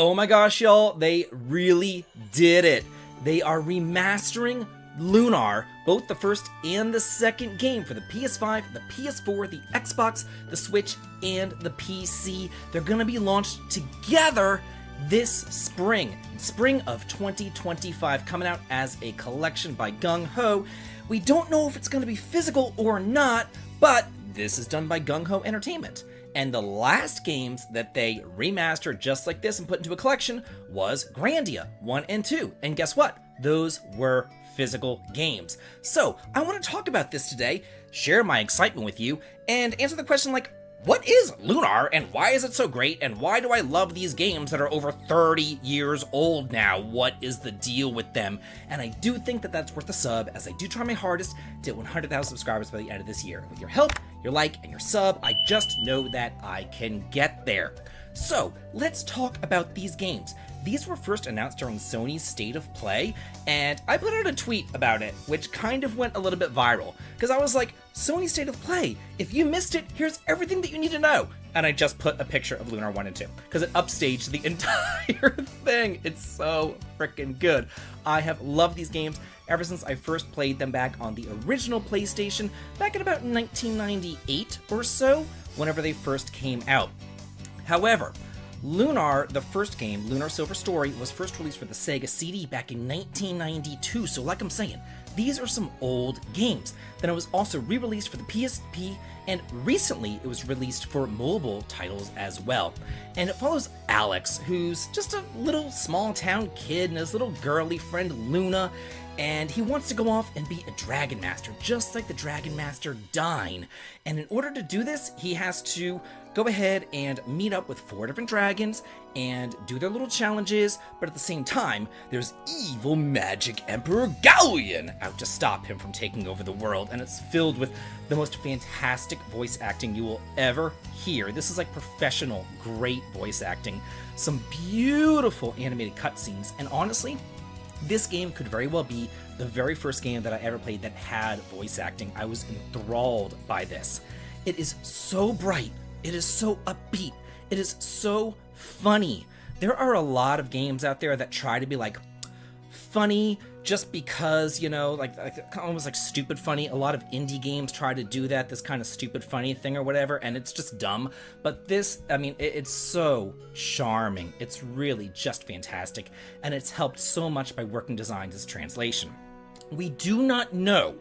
Oh my gosh, y'all, they really did it. They are remastering Lunar, both the first and the second game for the PS5, the PS4, the Xbox, the Switch, and the PC. They're gonna be launched together this spring of 2025, coming out as a collection by Gung Ho. We don't know if it's gonna be physical or not, but this is done by Gung Ho Entertainment. And the last games that they remastered just like this and put into a collection was Grandia 1 and 2. And guess what? Those were physical games. So I want to talk about this today, share my excitement with you, and answer the question like, what is Lunar and why is it so great and why do I love these games that are over 30 years old now? What is the deal with them? And I do think that that's worth a sub, as I do try my hardest to hit 100,000 subscribers by the end of this year. With your help, your like, and your sub, I just know that I can get there. So let's talk about these games. These were first announced during Sony's State of Play, and I put out a tweet about it, which kind of went a little bit viral, because I was like, Sony State of Play, if you missed it, here's everything that you need to know. And I just put a picture of Lunar 1 and 2, because it upstaged the entire thing. It's so freaking good. I have loved these games ever since I first played them back on the original PlayStation, back in about 1998 or so, whenever they first came out. However, Lunar, the first game, Lunar Silver Story, was first released for the Sega CD back in 1992, so like I'm saying, these are some old games. Then it was also re-released for the PSP, and recently it was released for mobile titles as well. And it follows Alex, who's just a little small town kid, and his little girly friend Luna, and he wants to go off and be a Dragon Master, just like the Dragon Master Dine. And in order to do this, he has to go ahead and meet up with 4 different dragons and do their little challenges, but at the same time, there's evil magic Emperor Galleon out to stop him from taking over the world, and it's filled with the most fantastic voice acting you will ever hear. This is like professional, great voice acting, some beautiful animated cutscenes, and honestly, this game could very well be the very first game that I ever played that had voice acting. I was enthralled by this. It is so bright. It is so upbeat. It is so funny. There are a lot of games out there that try to be like funny just because, you know, like almost like stupid funny. A lot of indie games try to do that, this kind of stupid funny thing or whatever, and it's just dumb. But this, I mean, it's so charming. It's really just fantastic, and it's helped so much by Working Designs' translation. We do not know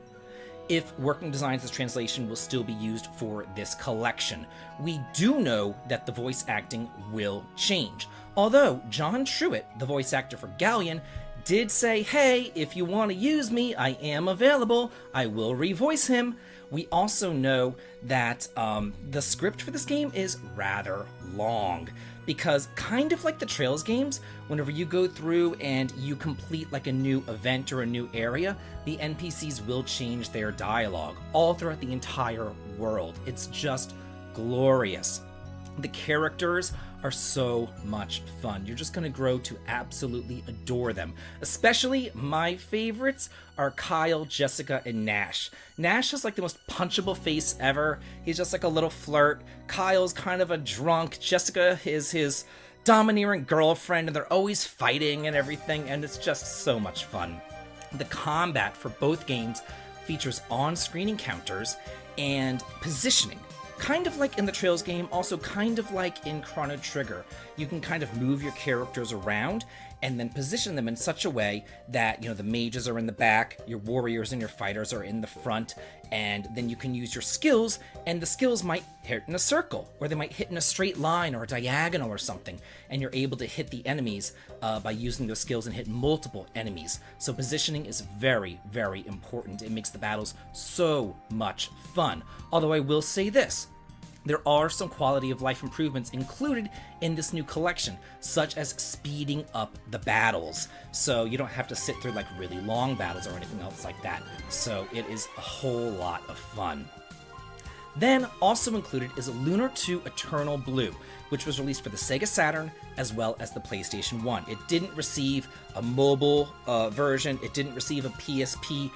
if Working Designs' translation will still be used for this collection. We do know that the voice acting will change. Although John Truitt, the voice actor for Galleon, did say, hey, if you want to use me, I am available. I will revoice him. We also know that the script for this game is rather long, because kind of like the Trails games, whenever you go through and you complete like a new event or a new area, the NPCs will change their dialogue all throughout the entire world. It's just glorious. The characters are so much fun. You're just gonna grow to absolutely adore them. Especially my favorites are Kyle, Jessica, and Nash. Nash is like the most punchable face ever. He's just like a little flirt. Kyle's kind of a drunk. Jessica is his domineering girlfriend, and they're always fighting and everything, and it's just so much fun. The combat for both games features on-screen encounters and positioning. Kind of like in the Trails game, also kind of like in Chrono Trigger. You can kind of move your characters around and then position them in such a way that, you know, the mages are in the back, your warriors and your fighters are in the front, and then you can use your skills, and the skills might hit in a circle, or they might hit in a straight line or a diagonal or something, and you're able to hit the enemies by using those skills and hit multiple enemies. So positioning is very, very important. It makes the battles so much fun. Although I will say this, there are some quality of life improvements included in this new collection, such as speeding up the battles. So you don't have to sit through like really long battles or anything else like that. So it is a whole lot of fun. Then also included is Lunar 2 Eternal Blue, which was released for the Sega Saturn as well as the PlayStation 1. It didn't receive a mobile version. It didn't receive a PSP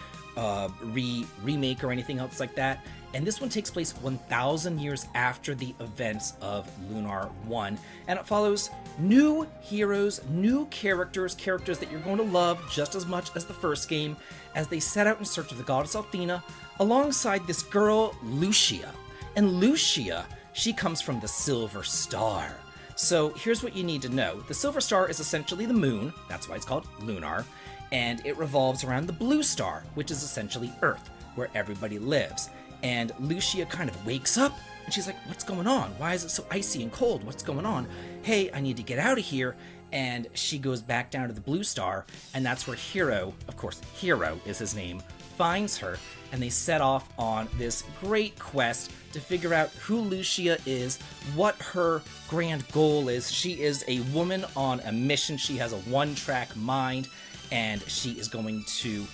remake or anything else like that. And this one takes place 1,000 years after the events of Lunar 1. And it follows new heroes, new characters that you're going to love just as much as the first game, as they set out in search of the goddess Athena, alongside this girl, Lucia. And Lucia, she comes from the Silver Star. So here's what you need to know. The Silver Star is essentially the moon, that's why it's called Lunar, and it revolves around the Blue Star, which is essentially Earth, where everybody lives. And Lucia kind of wakes up, and she's like, what's going on? Why is it so icy and cold? What's going on? Hey, I need to get out of here. And she goes back down to the Blue Star, and that's where Hero, of course, Hero is his name, finds her, and they set off on this great quest to figure out who Lucia is, what her grand goal is. She is a woman on a mission. She has a one-track mind, and she is going to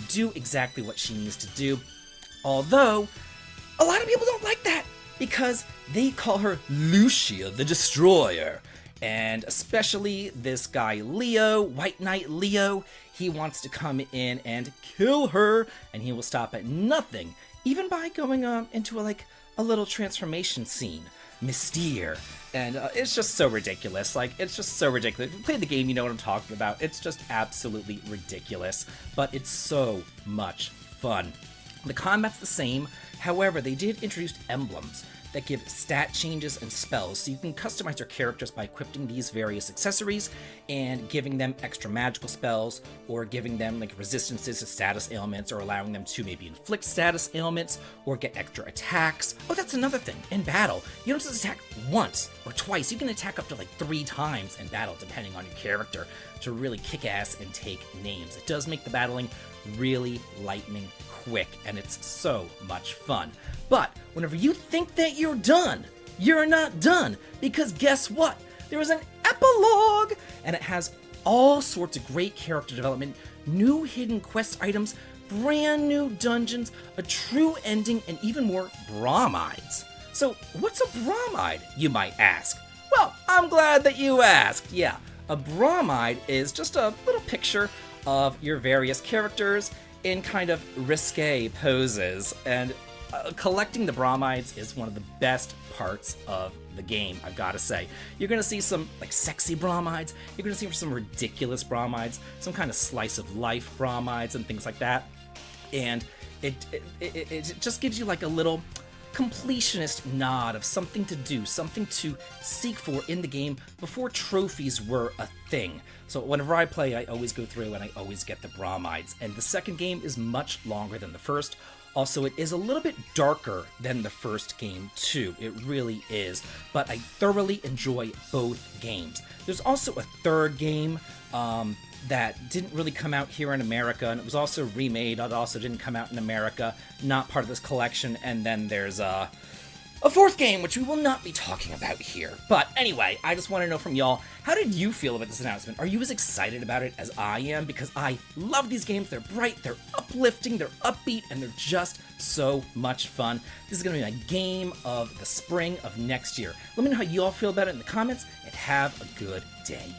do exactly what she needs to do. Although, a lot of people don't like that because they call her Lucia the Destroyer. And especially this guy Leo, White Knight Leo, he wants to come in and kill her, and he will stop at nothing, even by going into a little transformation scene. Mystere. And it's just so ridiculous. It's just so ridiculous. If you played the game, you know what I'm talking about. It's just absolutely ridiculous. But it's so much fun. The combat's the same, however, they did introduce emblems that give stat changes and spells, so you can customize your characters by equipping these various accessories and giving them extra magical spells, or giving them resistances to status ailments, or allowing them to maybe inflict status ailments, or get extra attacks. Oh, that's another thing. In battle, you don't just attack once or twice, you can attack up to 3 times in battle, depending on your character, to really kick ass and take names. It does make the battling really lightning quick, and it's so much fun. But whenever you think that you're done, you're not done, because guess what? There is an epilogue, and it has all sorts of great character development, new hidden quest items, brand new dungeons, a true ending, and even more bromides. So what's a bromide, you might ask? Well, I'm glad that you asked. Yeah, a bromide is just a little picture of your various characters in kind of risque poses, and collecting the bromides is one of the best parts of the game, I've got to say. You're going to see some sexy bromides, you're going to see some ridiculous bromides, some kind of slice of life bromides and things like that, and it just gives you a little completionist nod of something to do, something to seek for in the game before trophies were a thing. So whenever I play, I always go through and I always get the bromides. And the second game is much longer than the first. Also, it is a little bit darker than the first game too. It really is. But I thoroughly enjoy both games. There's also a third game that didn't really come out here in America, and it was also remade. It also didn't come out in America, not part of this collection. And then there's a fourth game, which we will not be talking about here. But anyway, I just want to know from y'all, how did you feel about this announcement? Are you as excited about it as I am? Because I love these games. They're bright, they're uplifting, they're upbeat, and they're just so much fun. This is going to be my game of the spring of next year. Let me know how you all feel about it in the comments, and have a good day.